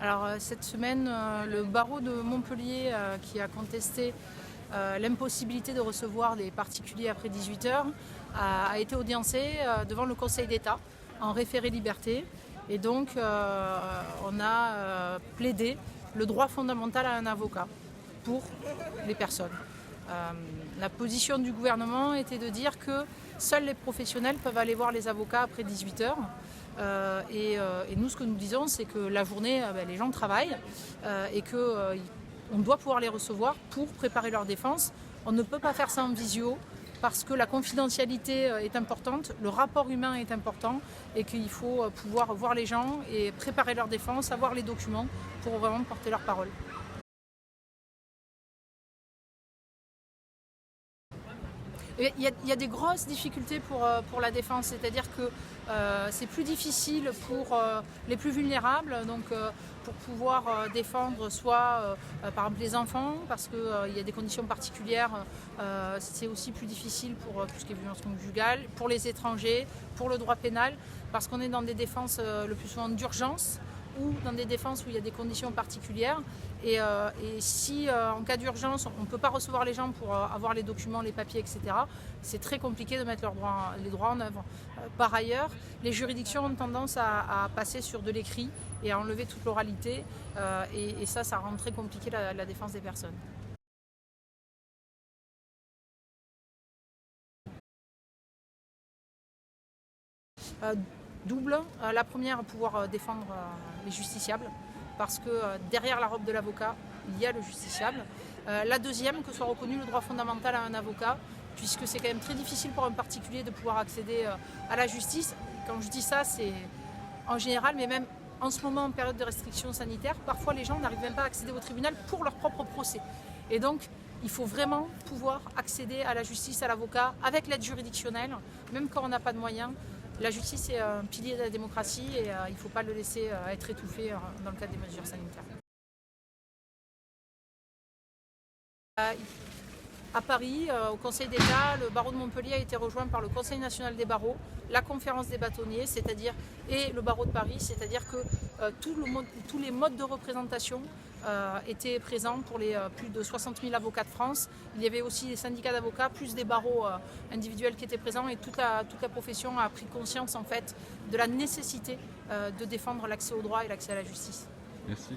Alors cette semaine, le barreau de Montpellier qui a contesté l'impossibilité de recevoir des particuliers après 18 heures a été audiencé devant le Conseil d'État en référé liberté. Et donc on a plaidé le droit fondamental à un avocat pour les personnes. La position du gouvernement était de dire que seuls les professionnels peuvent aller voir les avocats après 18 heures. Et nous, ce que nous disons, c'est que la journée, les gens travaillent et qu'on doit pouvoir les recevoir pour préparer leur défense. On ne peut pas faire ça en visio parce que la confidentialité est importante, le rapport humain est important et qu'il faut pouvoir voir les gens et préparer leur défense, avoir les documents pour vraiment porter leur parole. Il y a des grosses difficultés pour la défense, c'est-à-dire que c'est plus difficile pour les plus vulnérables, donc pour pouvoir défendre soit par exemple les enfants, parce qu'il y a des conditions particulières, c'est aussi plus difficile pour tout ce qui est violence conjugale, pour les étrangers, pour le droit pénal, parce qu'on est dans des défenses le plus souvent d'urgence, ou dans des défenses où il y a des conditions particulières. Et si en cas d'urgence, on ne peut pas recevoir les gens pour avoir les documents, les papiers, etc., c'est très compliqué de mettre les droits en œuvre. Par ailleurs, les juridictions ont tendance à passer sur de l'écrit et à enlever toute l'oralité. Et ça rend très compliqué la défense des personnes. Double. La première, pouvoir défendre les justiciables, parce que derrière la robe de l'avocat, il y a le justiciable. La deuxième, que soit reconnu le droit fondamental à un avocat, puisque c'est quand même très difficile pour un particulier de pouvoir accéder à la justice. Quand je dis ça, c'est en général, mais même en ce moment, en période de restriction sanitaire, parfois les gens n'arrivent même pas à accéder au tribunal pour leur propre procès. Et donc, il faut vraiment pouvoir accéder à la justice, à l'avocat, avec l'aide juridictionnelle, même quand on n'a pas de moyens. La justice est un pilier de la démocratie et il ne faut pas le laisser être étouffé dans le cadre des mesures sanitaires. À Paris, au Conseil d'État, le barreau de Montpellier a été rejoint par le Conseil national des barreaux, la conférence des bâtonniers, et le barreau de Paris, c'est-à-dire que tous les modes de représentation étaient présents pour les plus de 60 000 avocats de France. Il y avait aussi des syndicats d'avocats, plus des barreaux individuels qui étaient présents, et toute la profession a pris conscience en fait de la nécessité de défendre l'accès au droit et l'accès à la justice. Merci.